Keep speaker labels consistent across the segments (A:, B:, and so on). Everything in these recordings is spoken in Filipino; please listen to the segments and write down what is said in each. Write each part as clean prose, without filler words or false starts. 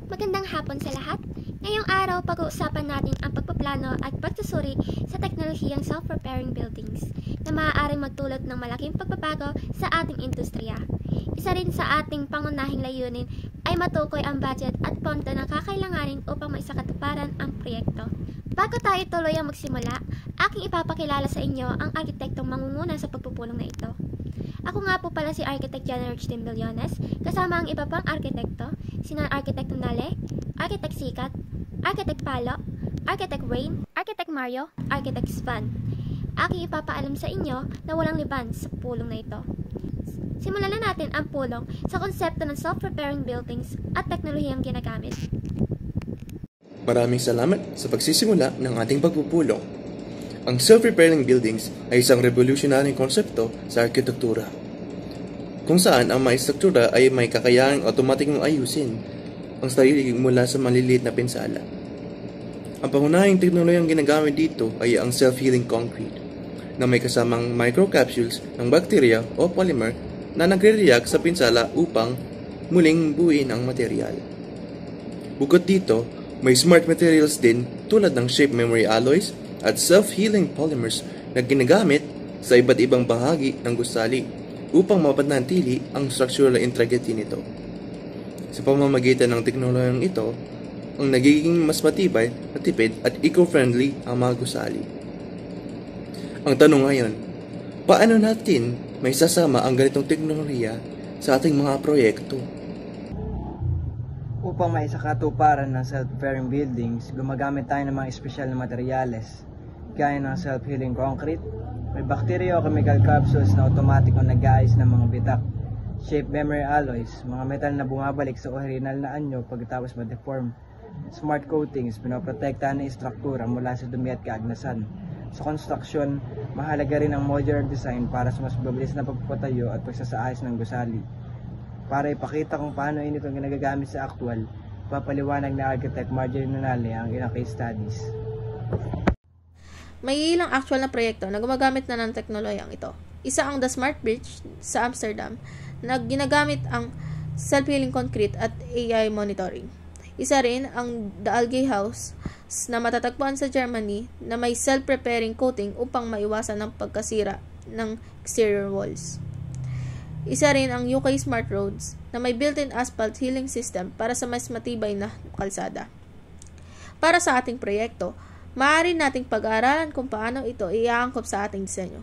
A: Magandang hapon sa lahat. Ngayong araw, pag-uusapan natin ang pagpaplano at pagsusuri sa teknolohiyang self-repairing buildings na maaaring magdulot ng malaking pagbabago sa ating industriya. Isa rin sa ating pangunahing layunin ay matukoy ang budget at pondo na kakailanganin upang maisakatuparan ang proyekto. Bago tayo tuluyang magsimula, aking ipapakilala sa inyo ang arkitektong mangunguna sa pagpupulong na ito. Ako nga po pala si Architect General Justin Billones, kasama ang iba pang arkitekto, sina Architect Nale, Architect Sikat, Architect Palo, Architect Rain, Architect Mario, Architect Svan. Aking ipapaalam sa inyo na walang liban sa pulong na ito. Simulan na natin ang pulong sa konsepto ng self-repairing buildings at teknolohiyang ginagamit.
B: Maraming salamat sa pagsisimula ng ating pagpupulong. Ang self-repairing buildings ay isang revolutionary konsepto sa arkitektura, kung saan ang mga struktura ay may kakayahang automatikong ayusin ang sarili mula sa maliliit na pinsala. Ang pangunahing teknolohiyang ginagamit dito ay ang self-healing concrete, na may kasamang microcapsules ng bacteria o polymer na nagre-react sa pinsala upang muling buuin ang material. Bukod dito, may smart materials din tulad ng shape memory alloys at self-healing polymers na ginagamit sa iba't ibang bahagi ng gusali upang mapanatili ang structural integrity nito. Sa pamamagitan ng teknolohiyang ito, ang nagiging mas matibay, matipid at eco-friendly ang mga gusali. Ang tanong ngayon, paano natin may sasama ang ganitong teknolohiya sa ating mga proyekto?
C: Upang maisakatuparan ng self-repairing buildings, gumagamit tayo ng mga espesyal na materyales gaya ng self-healing concrete, may bacteria o chemical capsules na automatic na nag-aayos ng mga bitak, shape memory alloys, mga metal na bumabalik sa original na anyo pagkatapos ma-deform, smart coatings, pinoprotektahan ng istruktura mula sa dumi at kaagnasan. Sa construction, mahalaga rin ang modular design para sa mas mabilis na pagpapatayo at pagsasaayos ng gusali. Para ipakita kung paano ito ginagagamit sa actual, papaliwanag na Architect Marjorie Nunale ang ilang case studies.
D: May ilang actual na proyekto na gumagamit na ng teknolohiyang ito. Isa ang The Smart Bridge sa Amsterdam na ginagamit ang self-healing concrete at AI monitoring. Isa rin ang The Algae House na matatagpuan sa Germany na may self-repairing coating upang maiwasan ang pagkasira ng exterior walls. Isa rin ang UK Smart Roads na may built-in asphalt healing system para sa mas matibay na kalsada. Para sa ating proyekto, maaari nating pag-aaralan kung paano ito iaangkop sa ating disenyo.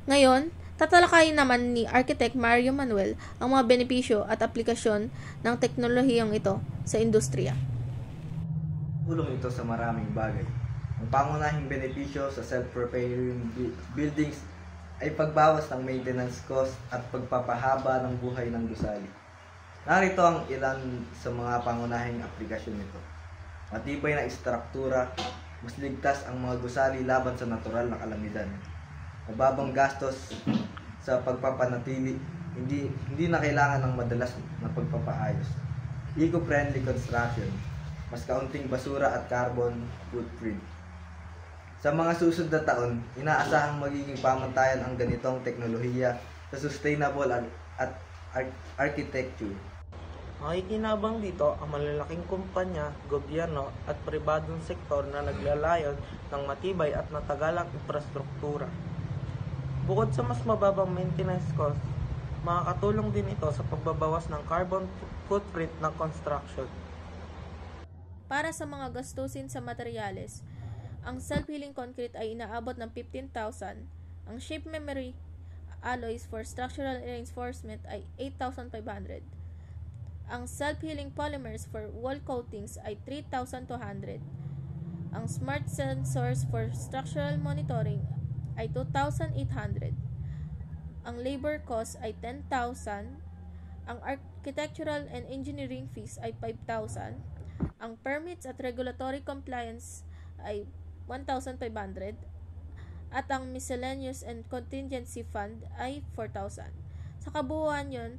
D: Ngayon, tatalakayin naman ni Architect Mario Manuel ang mga benepisyo at aplikasyon ng teknolohiyang ito sa industriya.
E: Tulong ito sa maraming bagay. Ang pangunahing benepisyo sa self-repairing buildings ay pagbawas ng maintenance cost at pagpapahaba ng buhay ng gusali. Narito ang ilan sa mga pangunahing aplikasyon nito. Matibay na istruktura, mas ligtas ang mga gusali laban sa natural na kalamidad. Mababang gastos sa pagpapanatili, hindi na kailangan ng madalas na pagpapaayos. Eco-friendly construction, mas kaunting basura at carbon footprint. Sa mga susunod na taon, inaasahang magiging pamantayan ang ganitong teknolohiya sa sustainable at architecture.
F: Makikinabang dito ang malalaking kumpanya, gobyerno at pribadong sektor na naglalayon ng matibay at matagalang infrastruktura. Bukod sa mas mababang maintenance cost, makakatulong din ito sa pagbabawas ng carbon footprint ng construction.
D: Para sa mga gastusin sa materyales, ang self-healing concrete ay inaabot ng 15,000, ang shape memory alloys for structural reinforcement ay 8,500. Ang self-healing polymers for wall coatings ay 3,200. Ang smart sensors for structural monitoring ay 2,800. Ang labor cost ay 10,000. Ang architectural and engineering fees ay 5,000. Ang permits at regulatory compliance ay 1,500. At ang miscellaneous and contingency fund ay 4,000. Sa kabuuan yon,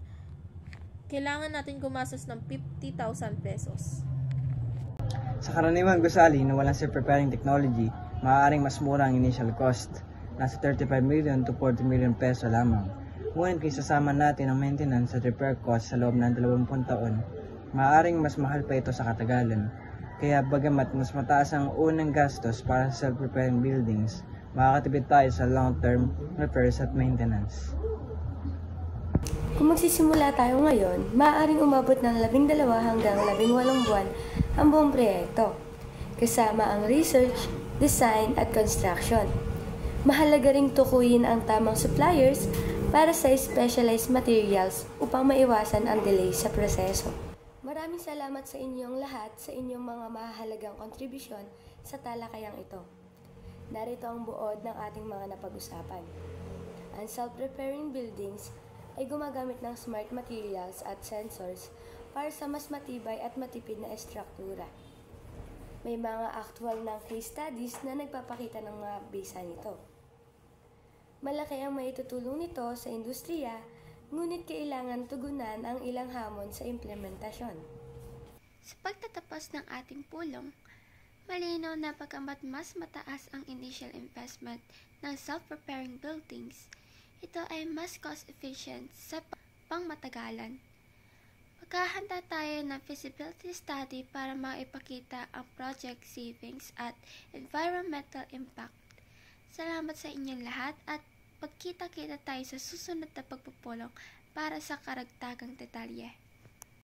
D: kailangan natin gumastos ng 50,000 pesos.
C: Sa karaniwang gusali na walang self-repairing technology, maaaring mas mura ang initial cost, nasa 35 million to 40 million peso lamang. Ngunit kung isasama natin ang maintenance at repair cost sa loob ng 20 taon, Maaaring mas mahal pa ito sa katagalan. Kaya bagamat mas mataas ang unang gastos para sa self-repairing buildings, makakatipid tayo sa long-term repairs at maintenance.
G: Kung magsisimula tayo ngayon, maaaring umabot ng 12 hanggang 18 buwan ang buong proyekto, kasama ang research, design at construction. Mahalaga ring tukuyin ang tamang suppliers para sa specialized materials upang maiwasan ang delay sa proseso. Maraming salamat sa inyong lahat sa inyong mga mahalagang kontribusyon sa talakayang ito. Narito ang buod ng ating mga napag-usapan. Ang self-repairing buildings ay gumagamit ng smart materials at sensors para sa mas matibay at matipid na estruktura. May mga actual ng case studies na nagpapakita ng mga bisa nito. Malaki ang maitutulong nito sa industriya, ngunit kailangan tugunan ang ilang hamon sa implementasyon.
A: Sa pagtatapos ng ating pulong, malinaw na pagkamat mas mataas ang initial investment ng self-repairing buildings, ito ay mas cost-efficient sa pangmatagalan. Maghahanda tayo ng feasibility study para maipakita ang project savings at environmental impact. Salamat sa inyong lahat at pagkita-kita tayo sa susunod na pagpupulong para sa karagdagang detalye.